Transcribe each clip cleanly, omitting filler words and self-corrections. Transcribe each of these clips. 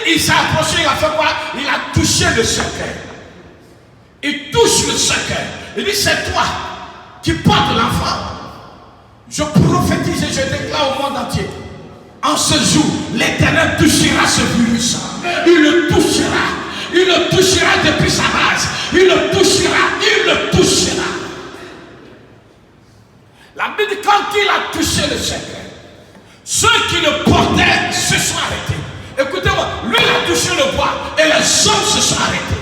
il s'est approché, il a fait quoi? Il a touché le cercueil. Il touche le cercueil. Il dit, c'est toi qui portes l'enfant. Je prophétise et je déclare au monde entier. En ce jour, l'Éternel touchera ce virus. Il le touchera. Il le touchera depuis sa base. Il le touchera. Il le touchera. La Bible dit, quand il a touché le cercueil, ceux qui le portaient se sont arrêtés. Écoutez-moi, lui il a touché le bois et les hommes se sont arrêtés.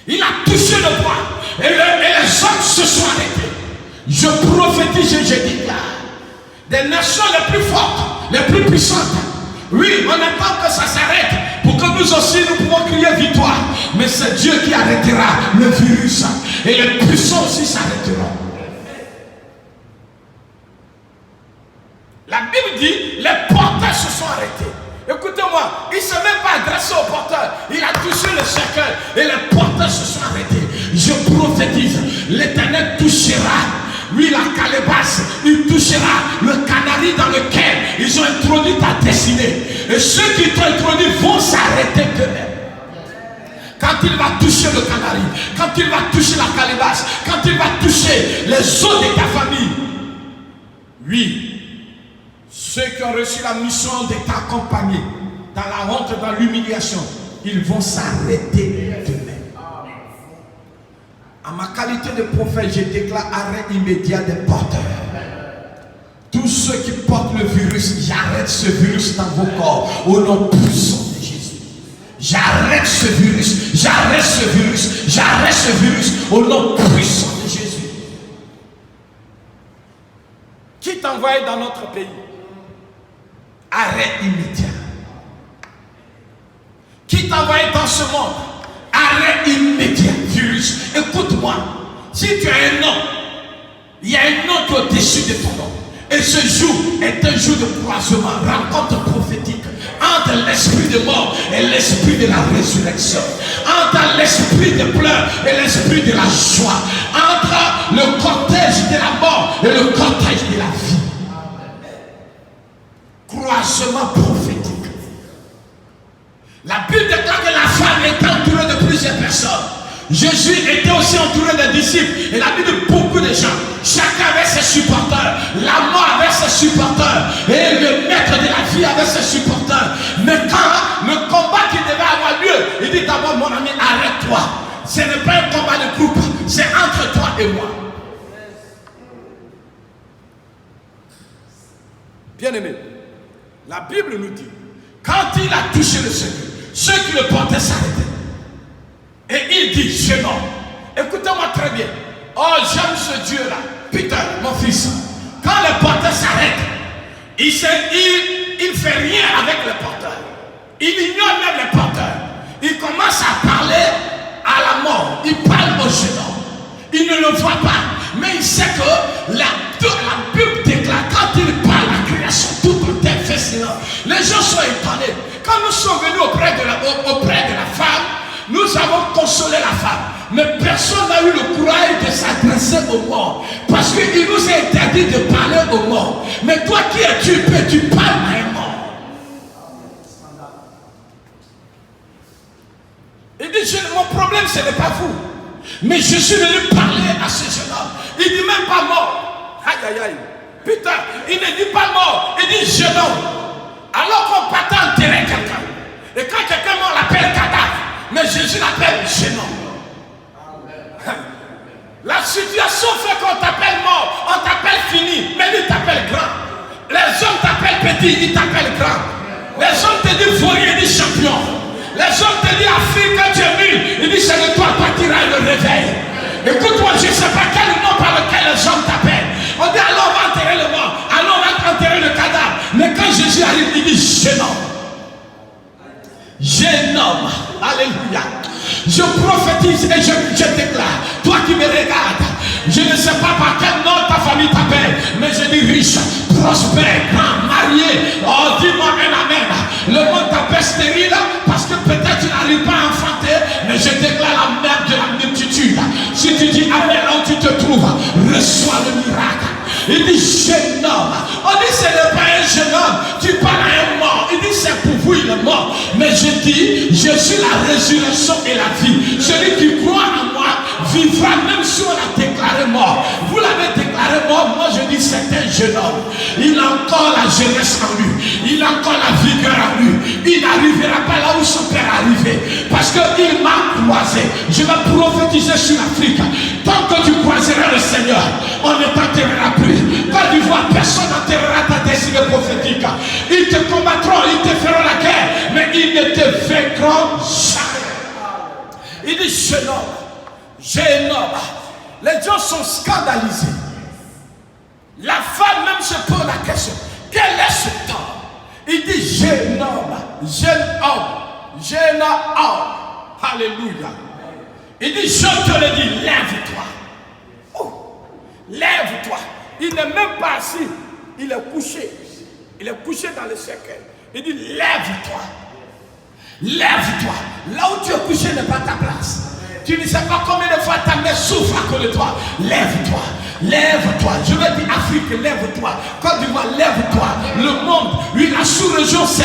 Il a touché le bois et les hommes se sont arrêtés. Je prophétise et je déclare des nations les plus fortes, les plus puissantes. Oui, on attend que ça s'arrête pour que nous aussi nous pouvons crier victoire. Mais c'est Dieu qui arrêtera le virus et les puissants aussi s'arrêteront. La Bible dit, les porteurs se sont arrêtés. Écoutez-moi, il ne s'est même pas adressé aux porteurs. Il a touché le cercueil et les porteurs se sont arrêtés. Je prophétise, l'Éternel touchera. Oui, la calebasse, il touchera le canari dans lequel ils ont introduit ta destinée. Et ceux qui t'ont introduit vont s'arrêter d'eux-mêmes. Quand il va toucher le canari, quand il va toucher la calebasse, quand il va toucher les os de ta famille, oui, ceux qui ont reçu la mission de t'accompagner dans la honte, dans l'humiliation, ils vont s'arrêter d'eux-mêmes. En ma qualité de prophète, je déclare arrêt immédiat des porteurs. Tous ceux qui portent le virus, j'arrête ce virus dans vos corps au nom puissant de Jésus. J'arrête ce virus, j'arrête ce virus, j'arrête ce virus au nom puissant de Jésus. Qui t'envoie dans notre pays? Arrêt immédiat. Qui t'envoie dans ce monde? Arrêt immédiat. Virus. Écoute-moi. Si tu as un nom, il y a un nom qui est au-dessus de ton nom. Et ce jour est un jour de croisement, rencontre prophétique entre l'esprit de mort et l'esprit de la résurrection, entre l'esprit de pleurs et l'esprit de la joie, entre le cortège de la mort et le cortège de la vie. Croisement prophétique. La Bible déclare que la femme est entourée de plusieurs personnes. Jésus était aussi entouré des disciples. Et la Bible dit beaucoup de gens. Chacun avait ses supporters. La mort avait ses supporters. Et le maître de la vie avait ses supporters. Mais quand le combat qui devait avoir lieu, il dit d'abord, mon ami, arrête-toi. Ce n'est pas un combat de groupe. C'est entre toi et moi. Bien-aimé, la Bible nous dit, quand il a touché le cercueil, ceux qui le portaient s'arrêtaient. Et il dit, jeune homme, écoutez-moi très bien. Oh, j'aime ce Dieu-là. Peter, mon fils, quand le porteur s'arrête, il ne fait rien avec le porteur. Il ignore même le porteur. Il commence à parler à la mort. Il parle au jeune homme. Il ne le voit pas. Mais il sait que la Bible déclare, quand il parle, la création tout entière fait silence. Les gens sont étonnés. Quand nous sommes venus auprès de la femme, nous avons consolé la femme. Mais personne n'a eu le courage de s'adresser aux morts. Parce qu'il nous est interdit de parler aux morts. Mais toi qui es-tu, tu parles à un mort. Il dit, mon problème ce n'est pas vous. Mais je suis venu parler à ce jeune homme. Il dit même pas mort. Aïe aïe aïe. Putain, il ne dit pas mort. Il dit jeune homme. Alors qu'on partait enterrer quelqu'un. Et quand quelqu'un mort, on l'appelle cadavre. Mais Jésus l'appelle jeune homme. La situation fait qu'on t'appelle mort, on t'appelle fini, mais lui t'appelle grand. Les hommes t'appellent petit, ils t'appellent grand. Les hommes te disent vaurien, ils disent champion. Les hommes te disent Afrique, quand tu es nul, ils disent c'est de toi partira le réveil. Écoute-moi, je ne sais pas quel nom par lequel les hommes t'appellent. On dit alors on va enterrer le mort, alors on va enterrer le cadavre. Mais quand Jésus arrive, il dit jeune homme. Jeune homme, alléluia. Je prophétise et je déclare, toi qui me regardes, je ne sais pas par quel nom ta famille t'appelle, mais je dis riche, prospère, grand, marié. Oh, dis-moi un amen. Le monde t'appelle stérile parce que peut-être tu n'arrives pas à enfanter, mais je déclare la mère de la multitude. Si tu dis amen là où tu te trouves, reçois le miracle. Il dit jeune homme. On dit ce n'est pas un jeune homme, tu parles à un dit, je suis la résurrection et la vie. Celui qui croit en moi vivra même si on l'a déclaré mort. Vous l'avez déclaré mort, moi je dis c'est un jeune homme. Il a encore la jeunesse en lui. Il a encore la vigueur en lui. Il n'arrivera pas là où son père est arrivé. Parce qu'il m'a croisé. Je vais prophétiser sur l'Afrique. Tant que tu croiseras le Seigneur, on ne t'enterrera plus. Pas du voir, personne n'enterrera ta destinée prophétique. Ils te combattront, ils te feront la guerre, mais ils ne te vaincront jamais. Il dit jeune homme. Les gens sont scandalisés. La femme même se pose la question. Quel est ce temps? Il dit jeune homme. Alléluia. Il dit je te le dis, lève-toi. Oh, lève-toi. Il n'est même pas assis. Il est couché. Il est couché dans le cercueil. Il dit lève-toi. Lève-toi. Là où tu es couché n'est pas ta place. Tu ne sais pas combien de fois ta mère souffre à cause de toi. Lève-toi. Lève-toi. Je veux dire Afrique, lève-toi. Côte d'Ivoire, lève-toi. Le monde, lui, la sous-région sait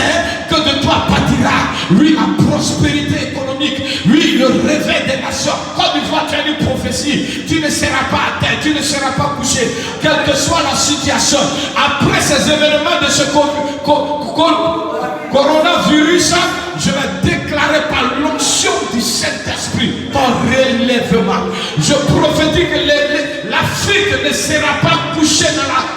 que de toi pâtira. Lui, la prospérité économique. Lui, le réveil des nations. Côte d'Ivoire, tu as une prophétie. Tu ne seras pas à terre. Tu ne seras pas couché. Quelle que soit la situation. Après ces événements de ce coronavirus, je vais déclarer par l'onction du Saint-Esprit ton relèvement. Je prophétise que l'Afrique ne sera pas couchée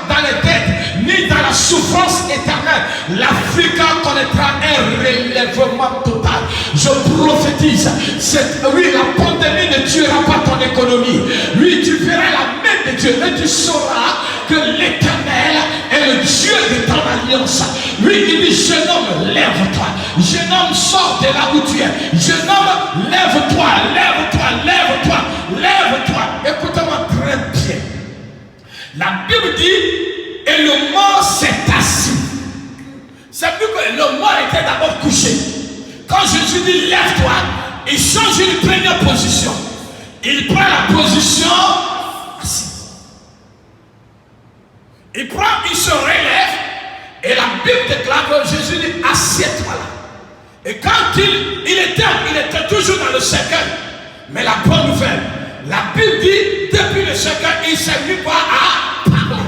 dans les têtes, ni dans la souffrance éternelle. L'Afrique connaîtra un relèvement total. Je prophétise, oui, la pandémie ne tuera pas ton économie. Oui, tu verras la main de Dieu et tu sauras que l'Éternel est le Dieu de ton alliance. Lui, il dit, jeune homme, lève-toi. Jeune homme, sors de là où tu es. Jeune homme, lève-toi, lève-toi, lève-toi, lève-toi. Écoutez-moi très bien. La Bible dit, et le mort s'est assis. C'est plus que le mort était d'abord couché. Quand Jésus dit, lève-toi, il change une première position. Il prend la position assise. Il se relève. Et la Bible déclare que Jésus dit, assieds-toi là. Et quand il était toujours dans le cercueil. Mais la bonne nouvelle, la Bible dit, depuis le cercueil, il s'est mis quoi à parler.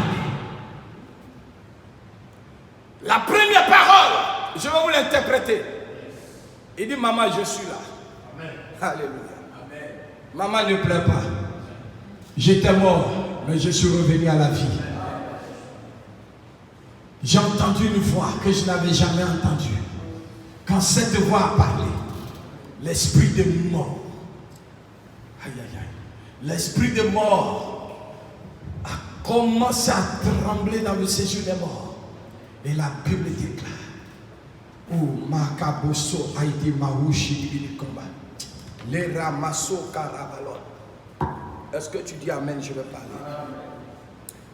La première parole, je vais vous l'interpréter. Il dit, maman, je suis là. Amen. Alléluia. Amen. Maman, ne pleure pas. J'étais mort, mais je suis revenu à la vie. J'ai entendu une voix que je n'avais jamais entendue. Quand cette voix a parlé, l'esprit de mort, l'esprit de mort a commencé à trembler dans le séjour des morts. Et la Bible déclare, oh, Makaboso a été Maouchi du combat. Les Ramasso Karabalon. Est-ce que tu dis Amen? Je vais parler.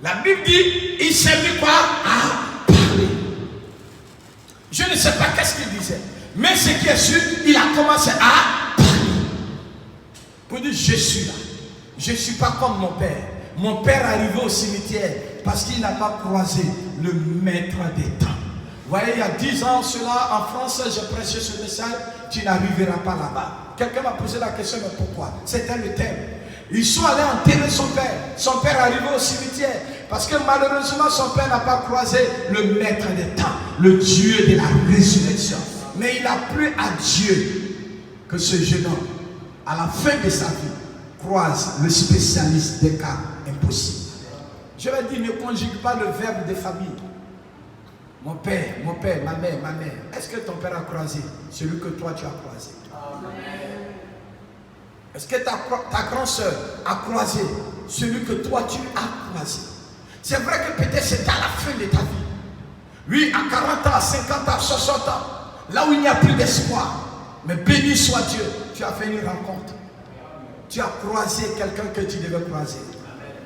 La Bible dit, il s'est mis quoi à parler. Je ne sais pas qu'est-ce qu'il disait. Mais ce qui est sûr, il a commencé à parler. Pour dire, je suis là. Je ne suis pas comme mon père. Mon père est arrivé au cimetière parce qu'il n'a pas croisé le maître des temps. Vous voyez, il y a 10 ans, cela, en France, j'ai prêché ce message, tu n'arriveras pas là-bas. Quelqu'un m'a posé la question, mais pourquoi? C'était le thème. Ils sont allés enterrer son père. Son père est arrivé au cimetière. Parce que malheureusement, son père n'a pas croisé le maître des temps, le Dieu de la résurrection. Mais il a plu à Dieu que ce jeune homme, à la fin de sa vie, croise le spécialiste des cas impossibles. Je vais dire, ne conjugue pas le verbe de famille. Mon père, ma mère. Est-ce que ton père a croisé celui que toi tu as croisé? Est-ce que ta grande soeur a croisé celui que toi tu as croisé? C'est vrai que peut-être c'est à la fin de ta vie. Oui, à 40 ans, à 50 ans, 60 ans, là où il n'y a plus d'espoir. Mais béni soit Dieu, tu as fait une rencontre. Tu as croisé quelqu'un que tu devais croiser.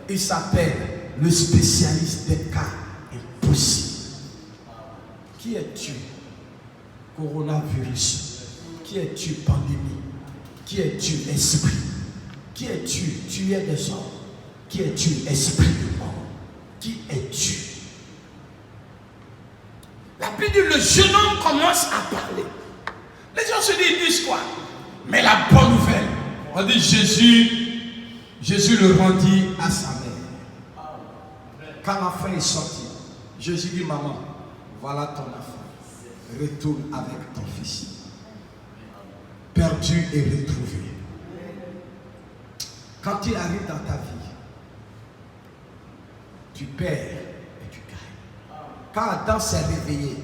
Il s'appelle le spécialiste des cas impossibles. Qui es-tu? Coronavirus. Qui es-tu? Pandémie. Qui es-tu? Esprit. Qui es-tu? Tu es des hommes. Qui es-tu? Esprit de mort. Qui es-tu? La Bible dit, le jeune homme commence à parler. Les gens se disent, ils disent quoi? Mais la bonne nouvelle, on dit Jésus le rendit à sa mère. Quand l'enfant est sorti, Jésus dit, maman, voilà ton enfant. Retourne avec ton fils. Perdu et retrouvé. Quand il arrive dans ta vie, tu perds et tu gagnes. Quand Adam s'est réveillé,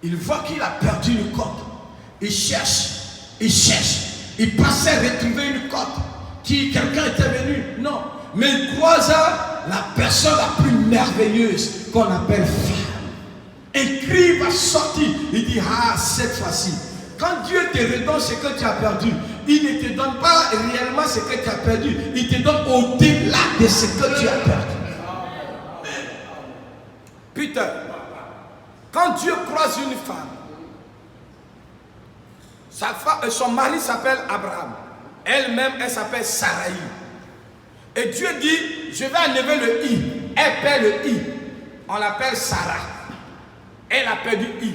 il voit qu'il a perdu une côte. Il cherche. Il passait à retrouver une côte. Quelqu'un était venu. Non. Mais il croise la personne la plus merveilleuse qu'on appelle femme. Un cri va sortir. Il dit, ah, cette fois-ci. Quand Dieu te redonne ce que tu as perdu, il ne te donne pas réellement ce que tu as perdu. Il te donne au-delà de ce que tu as perdu. Putain, quand Dieu croise une femme, son mari s'appelle Abraham. Elle-même, elle s'appelle Sarai. Et Dieu dit, je vais enlever le i. Elle perd le i. On l'appelle Sarah. Elle a perdu i.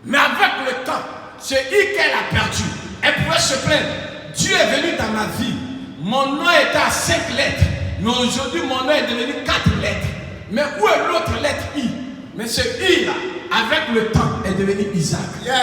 Mais avec le temps, ce i qu'elle a perdu, elle pouvait se plaindre. Dieu est venu dans ma vie. Mon nom était à 5 lettres. Mais aujourd'hui, mon nom est devenu 4 lettres. Mais où est l'autre lettre i? Mais ce i là, avec le temps, est devenu Isaac. Yes.